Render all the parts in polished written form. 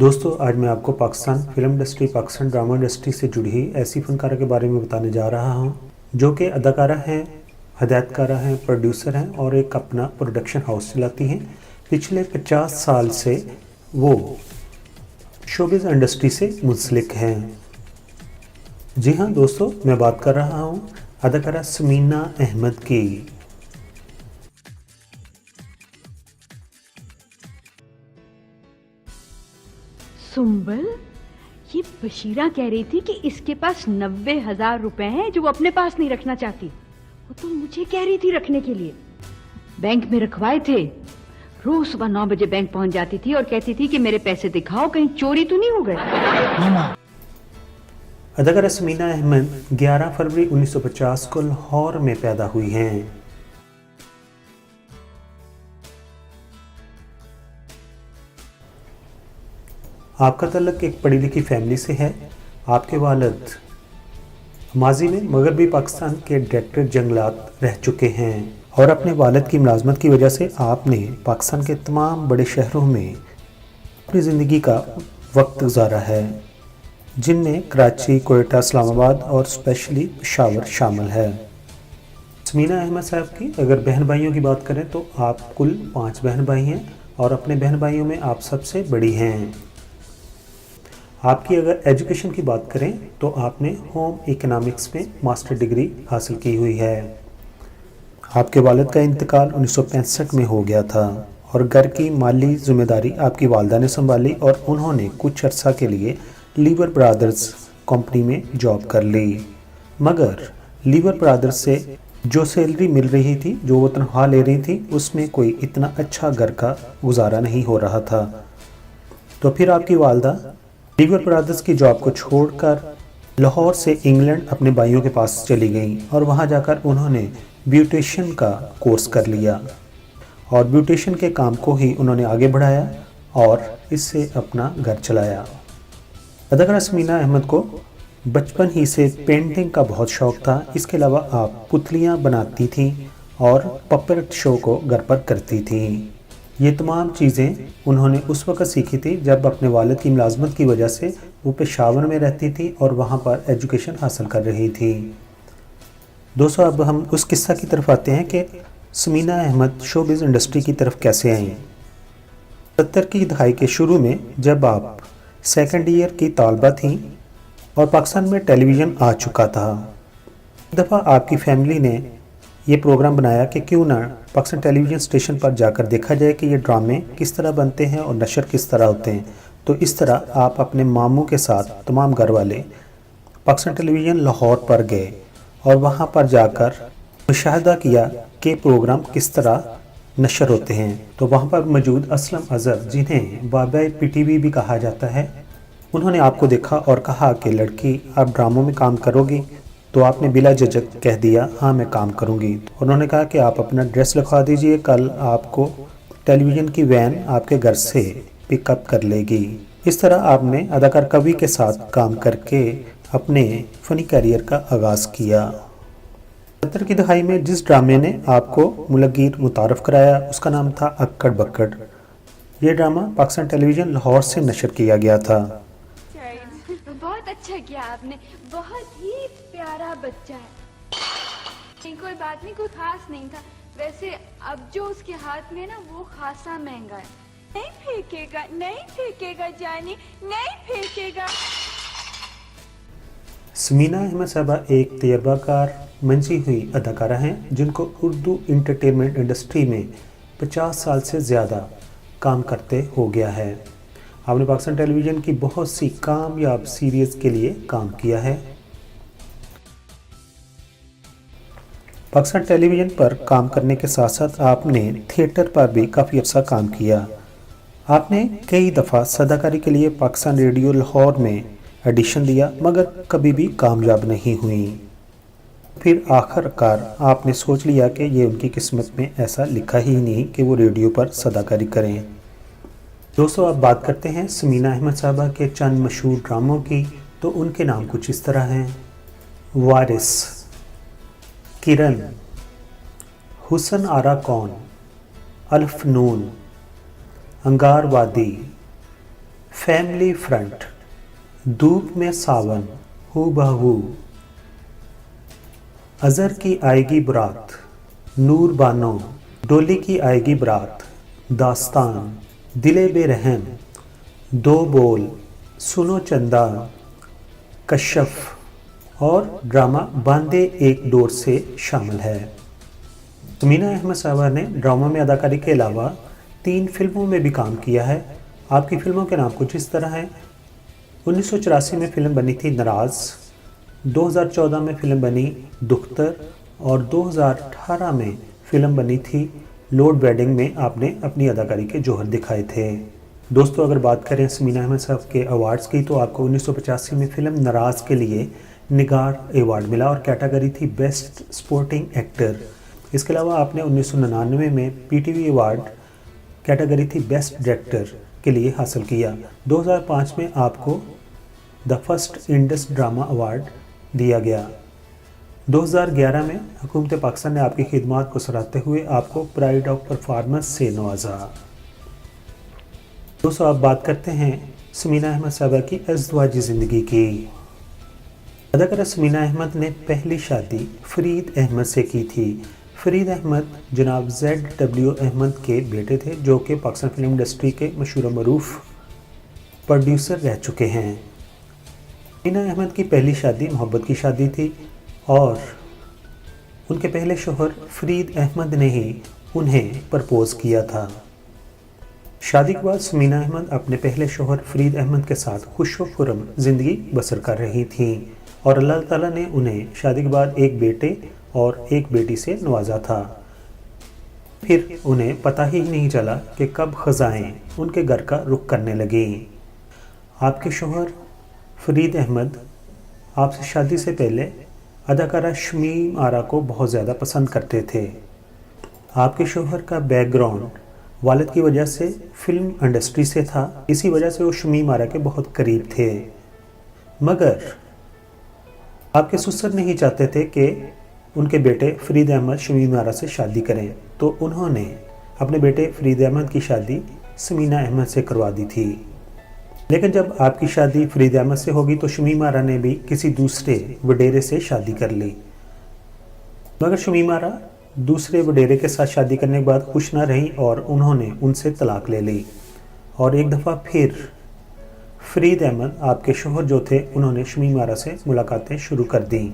دوستو آج میں آپ کو Pakistan film industry, Pakistan drama industry سے جڑی ہوئی ایسی فنکارہ کے بارے میں بتانے جا رہا ہوں جو کہ اداکارہ ہیں، ہدایت کارہ ہیں، پروڈیوسر ہیں اور ایک اپنا پروڈکشن ہاؤس چلاتی ہیں۔ پچھلے 50 سال سے وہ شوبز انڈسٹری سے منسلک ہیں۔ جی ہاں دوستو، میں بات کر رہا ہوں اداکارہ سمینہ احمد کی۔ سنبل، یہ بشیرہ کہہ رہی تھی کہ اس کے پاس 90,000 روپے ہیں جو وہ اپنے پاس نہیں رکھنا چاہتی۔ وہ تو مجھے کہہ رہی تھی رکھنے کے لیے۔ بینک میں رکھوائے تھے۔ روز صبح 9 بجے بینک پہنچ جاتی تھی اور کہتی تھی کہ میرے پیسے دکھاؤ، کہیں چوری تو نہیں ہو گئے۔ اداکارہ سمینہ احمد 11 فروری 1950 کو لاہور میں پیدا ہوئی ہیں۔ آپ کا تعلق ایک پڑھی لکھی فیملی سے ہے۔ آپ کے والد ماضی میں مغربی پاکستان کے ڈائریکٹر جنگلات رہ چکے ہیں اور اپنے والد کی ملازمت کی وجہ سے آپ نے پاکستان کے تمام بڑے شہروں میں اپنی زندگی کا وقت گزارا ہے، جن میں کراچی، کوئٹہ، اسلام آباد اور اسپیشلی پشاور شامل ہے۔ سمینہ احمد صاحب کی اگر بہن بھائیوں کی بات کریں تو آپ کل 5 بہن بھائی ہیں اور اپنے بہن بھائیوں میں آپ سب سے بڑی ہیں۔ آپ کی اگر ایجوکیشن کی بات کریں تو آپ نے ہوم اکنامکس میں ماسٹر ڈگری حاصل کی ہوئی ہے۔ آپ کے والد کا انتقال 1965 میں ہو گیا تھا اور گھر کی مالی ذمہ داری آپ کی والدہ نے سنبھالی اور انہوں نے کچھ عرصہ کے لیے لیور برادرز کمپنی میں جاب کر لی، مگر لیور برادرز سے جو سیلری مل رہی تھی، جو وہ تنخواہ لے رہی تھی، اس میں کوئی اتنا اچھا گھر کا گزارا نہیں ہو رہا تھا۔ تو پھر آپ کی والدہ لیور برادرز کی جاب کو چھوڑ کر لاہور سے انگلینڈ اپنے بھائیوں کے پاس چلی گئیں اور وہاں جا کر انہوں نے بیوٹیشن کا کورس کر لیا اور بیوٹیشن کے کام کو ہی انہوں نے آگے بڑھایا اور اس سے اپنا گھر چلایا۔ اداکارہ سمینہ احمد کو بچپن ہی سے پینٹنگ کا بہت شوق تھا۔ اس کے علاوہ آپ پتلیاں بناتی تھیں اور پپٹ شو کو گھر پر کرتی تھیں۔ یہ تمام چیزیں انہوں نے اس وقت سیکھی تھی جب اپنے والد کی ملازمت کی وجہ سے وہ پشاور میں رہتی تھی اور وہاں پر ایجوکیشن حاصل کر رہی تھی۔ دوستو اب ہم اس قصہ کی طرف آتے ہیں کہ سمینہ احمد شوبز انڈسٹری کی طرف کیسے آئیں۔ 70 کی دہائی کے شروع میں جب آپ سیکنڈ ایئر کی طالبہ تھیں اور پاکستان میں ٹیلی ویژن آ چکا تھا، ایک دفعہ آپ کی فیملی نے یہ پروگرام بنایا کہ کیوں نہ پاکستان ٹیلی ویژن اسٹیشن پر جا کر دیکھا جائے کہ یہ ڈرامے کس طرح بنتے ہیں اور نشر کس طرح ہوتے ہیں۔ تو اس طرح آپ اپنے ماموں کے ساتھ تمام گھر والے پاکستان ٹیلی ویژن لاہور پر گئے اور وہاں پر جا کر مشاہدہ کیا کہ پروگرام کس طرح نشر ہوتے ہیں۔ تو وہاں پر موجود اسلم اظہر، جنہیں بابا پی ٹی وی بھی کہا جاتا ہے، انہوں نے آپ کو دیکھا اور کہا کہ لڑکی آپ ڈراموں میں کام کرو گی؟ تو آپ نے بلا جھجک کہہ دیا ہاں میں کام کروں گی۔ انہوں نے کہا کہ آپ اپنا ایڈریس لکھوا دیجئے، کل آپ کو ٹیلی ویژن کی وین آپ کے گھر سے پک اپ کر لے گی۔ اس طرح آپ نے اداکار کوی کے ساتھ کام کر کے اپنے فنی کیریئر کا آغاز کیا۔ 70 کی دہائی میں جس ڈرامے نے آپ کو ملگیر متعارف کرایا اس کا نام تھا اکڑ بکڑ۔ یہ ڈرامہ پاکستان ٹیلی ویژن لاہور سے نشر کیا گیا تھا۔ بہت اچھا کیا آپ نے، بہت ہی پیارا بچہ ہے۔ کوئی بات نہیں، کوئی خاص نہیں تھا۔ ویسے اب جو اس کے ہاتھ میں نا وہ خاصا مہنگا ہے۔ نہیں پھینکے گا، نہیں پھینکے گا جانی، نہیں پھینکے گا۔ سمینہ احمد صاحبہ ایک تجربہ کار منجھی ہوئی اداکارہ ہیں جن کو اردو انٹرٹینمنٹ انڈسٹری میں 50 سال سے زیادہ کام کرتے ہو گیا ہے۔ آپ نے پاکستان ٹیلی ویژن کی بہت سی کامیاب سیریز کے لیے کام کیا ہے۔ پاکستان ٹیلی ویژن پر کام کرنے کے ساتھ ساتھ آپ نے تھیٹر پر بھی کافی عرصہ کام کیا۔ آپ نے کئی دفعہ صداکاری کے لیے پاکستان ریڈیو لاہور میں ایڈیشن دیا مگر کبھی بھی کامیاب نہیں ہوئیں۔ پھر آخر کار آپ نے سوچ لیا کہ یہ ان کی قسمت میں ایسا لکھا ہی نہیں کہ وہ ریڈیو پر صداکاری کریں۔ دوستو اب بات کرتے ہیں سمینہ احمد صاحبہ کے چند مشہور ڈراموں کی۔ تو ان کے نام کچھ اس طرح ہیں: وارث، کرن، حسن آرا کون، الف نون، انگار وادی، फैमिली फ्रंट, धूप में सावन, हू बहू, अजहर की आएगी बारात, नूर बानो, डोली की आएगी बारात, दास्तान, दिले बेरहम, दो बोल, सुनो चंदा, कश्यफ और ड्रामा बांधे एक डोर से शामिल है। तमीना अहमद साहबा ने ड्रामा में अदाकारी के अलावा 3 फिल्मों में भी काम किया है। आपकी फिल्मों के नाम कुछ इस तरह हैं। 1984 में फिल्म बनी थी नाराज़, 2014 में फिल्म बनी दुख्तर और 2018 में फिल्म बनी थी लॉर्ड वेडिंग में आपने अपनी अदाकारी के जौहर दिखाए थे। दोस्तों, अगर बात करें तमीना अहमद साहब के अवार्ड्स की तो आपको 1985 में फिल्म नाराज़ के लिए निगार अवार्ड मिला और कैटेगरी थी बेस्ट स्पोर्टिंग एक्टर। इसके अलावा आपने 1999 में पीटीवी अवार्ड कैटेगरी थी बेस्ट डायरेक्टर के लिए हासिल किया। 2005 में आपको the first Indus drama award दिया गया। 2011 में हुकूमत पाकिस्तान ने आपकी खिदमत को सराहते हुए आपको प्राइड ऑफ परफॉर्मेंस से नवाजा। दोस्तों, आप बात करते हैं तमीना अहमद साहबा की अज़दवाजी ज़िंदगी की। अदाकारा तमीना अहमद ने पहली शादी फरीद अहमद से की थी। फरीद अहमद जनाब ZW अहमद के बेटे थे, जो कि पाकिस्तान फिल्म इंडस्ट्री के मशहूर मरूफ प्रोड्यूसर रह चुके हैं। तमीना अहमद की पहली शादी मोहब्बत की शादी थी और उनके पहले शोहर फरीद अहमद ने ही उन्हें प्रपोज़ किया था। शादी के बाद तमीना अहमद अपने पहले शोहर फरीद अहमद के साथ खुश व खुर्रम ज़िंदगी बसर कर रही थीं और अल्लाह ताला ने उन्हें शादी के बाद एक बेटे और एक बेटी से नवाजा था। फिर उन्हें पता ही नहीं चला कि कब ख़ज़ाएँ उनके घर का रुख करने लगी। आपके शोहर फरीद अहमद आपसे शादी से पहले अदाकारा शमीम आरा को बहुत ज़्यादा पसंद करते थे। आपके शोहर का बैकग्राउंड वालिद की वजह से फिल्म इंडस्ट्री से था, इसी वजह से वो शमीम आरा के बहुत करीब थे। मगर आपके ससुर नहीं चाहते थे कि उनके बेटे फरीद अहमद शमीम आरा से शादी करें, तो उन्होंने अपने बेटे फरीद अहमद की शादी तमीना अहमद से करवा दी थी। लेकिन जब आपकी शादी फरीद अहमद से होगी तो शमीम आरा ने भी किसी दूसरे वडेरे से शादी कर ली। मगर शमीम आरा दूसरे वडेरे के साथ शादी करने के बाद खुश ना रही और उन्होंने उनसे तलाक ले ली। और एक दफ़ा फिर फरीद अहमद आपके शोहर जो थे उन्होंने शमीम आरा से मुलाकातें शुरू कर दी।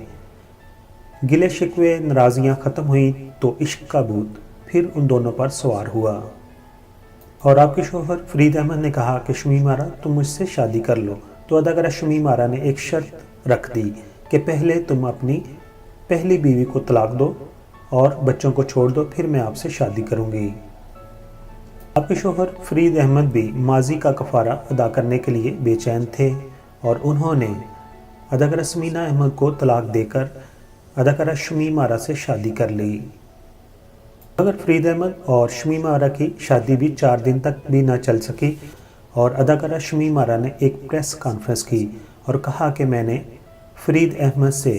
गिले शिकवे नाराज़ियाँ ख़त्म हुई तो इश्क का भूत फिर उन दोनों पर सवार हुआ और आपके शोहर फरीद अहमद ने कहा कि शमीम आरा तुम मुझसे शादी कर लो। तो अदाकारा शमीम आरा ने एक शर्त रख दी कि पहले तुम अपनी पहली बीवी को तलाक दो और बच्चों को छोड़ दो, फिर मैं आपसे शादी करूँगी। आपके शोहर फरीद अहमद भी माजी का कफ़ारा अदा करने के लिए बेचैन थे और उन्होंने अदाकारा तमीना अहमद को तलाक देकर अदाकारा शमीम आरा से शादी कर ली। मगर फरीद अहमद और शमीम आरा की शादी भी 4 दिन तक भी ना चल सकी और अदाकारा शमीम आरा ने एक प्रेस कॉन्फ्रेंस की और कहा कि मैंने फरीद अहमद से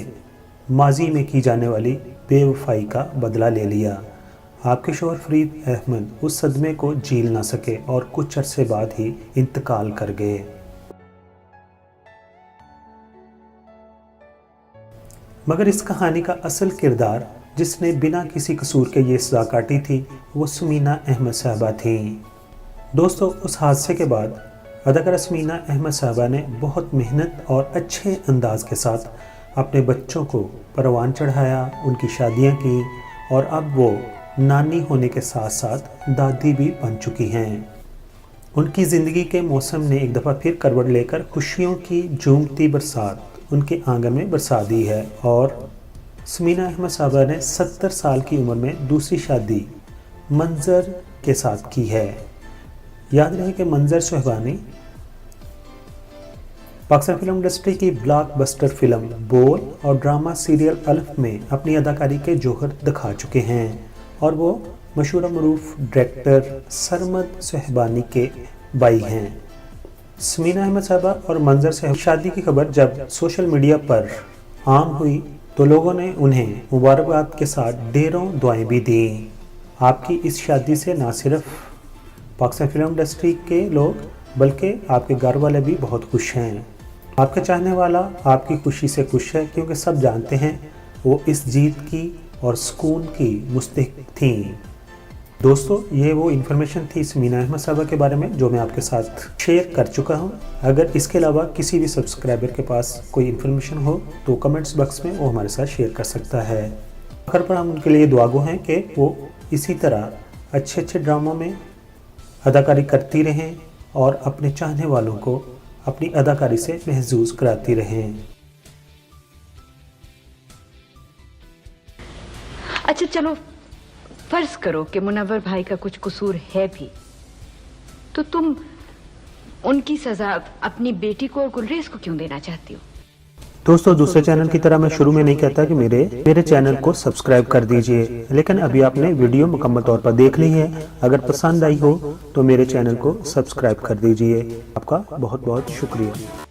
माजी में की जाने वाली बेवफाई का बदला ले लिया। आपके शोहर फरीद अहमद उस सदमे को झेल ना सके और कुछ अरसे बाद ही इंतकाल कर गए। मगर इस कहानी का असल किरदार जिसने बिना किसी कसूर के ये सज़ा काटी थी वो तमीना अहमद साहबा थी। दोस्तों, उस हादसे के बाद अदाकारा तमीना अहमद साहबा ने बहुत मेहनत और अच्छे अंदाज के साथ अपने बच्चों को परवान चढ़ाया, उनकी शादियां की और अब वो नानी होने के साथ साथ दादी भी बन चुकी हैं। उनकी ज़िंदगी के मौसम ने एक दफ़ा फिर करवट लेकर खुशियों की झूमती बरसात उनके आंगन में बरसा दी है और तमीना अहमद साहबा ने 70 साल की उम्र में दूसरी शादी मंजर के साथ की है। याद रहे कि मंजर सुहानी पाकिस्तान फिल्म इंडस्ट्री की ब्लॉकबस्टर फिल्म बोल और ड्रामा सीरियल अल्फ में अपनी अदाकारी के जौहर दिखा चुके हैं और वो मशहूर मरूफ डायरेक्टर सरमद सुहानी के भाई हैं। तमीना अहमद साहबा और मंजर से शादी की खबर जब सोशल मीडिया पर आम हुई तो लोगों ने उन्हें मुबारकबाद के साथ ढेरों दुआएं भी दी। आपकी इस शादी से ना सिर्फ पाकिस्तान फिल्म इंडस्ट्री के लोग बल्कि आपके घर वाले भी बहुत खुश हैं। आपका चाहने वाला आपकी खुशी से खुश है, क्योंकि सब जानते हैं वो इस जीत की और सुकून की मुस्तहिक थी। दोस्तों, ये वो इन्फॉर्मेशन थी इस मीना अहमद साहबा के बारे में जो मैं आपके साथ शेयर कर चुका हूँ। अगर इसके अलावा किसी भी सब्सक्राइबर के पास कोई इन्फॉर्मेशन हो तो कमेंट्स बॉक्स में वो हमारे साथ शेयर कर सकता है। आखिर पर हम उनके लिए दुआगो हैं कि वो इसी तरह अच्छे अच्छे ड्रामों में अदाकारी करती रहें और अपने चाहने वालों को अपनी अदाकारी से महसूस कराती रहें। अच्छा चलो, फर्ज करो कि मुनव्वर भाई का कुछ कसूर है भी, तो तुम उनकी सजा अपनी बेटी को और गुलरेज को क्यों देना चाहती हो? दोस्तों, दूसरे चैनल की तरह मैं शुरू में नहीं कहता कि मेरे चैनल को सब्सक्राइब कर दीजिए, लेकिन अभी आपने वीडियो मुकम्मल तौर पर देख ली है। अगर पसंद आई हो तो मेरे चैनल को सब्सक्राइब कर दीजिए। आपका बहुत बहुत शुक्रिया।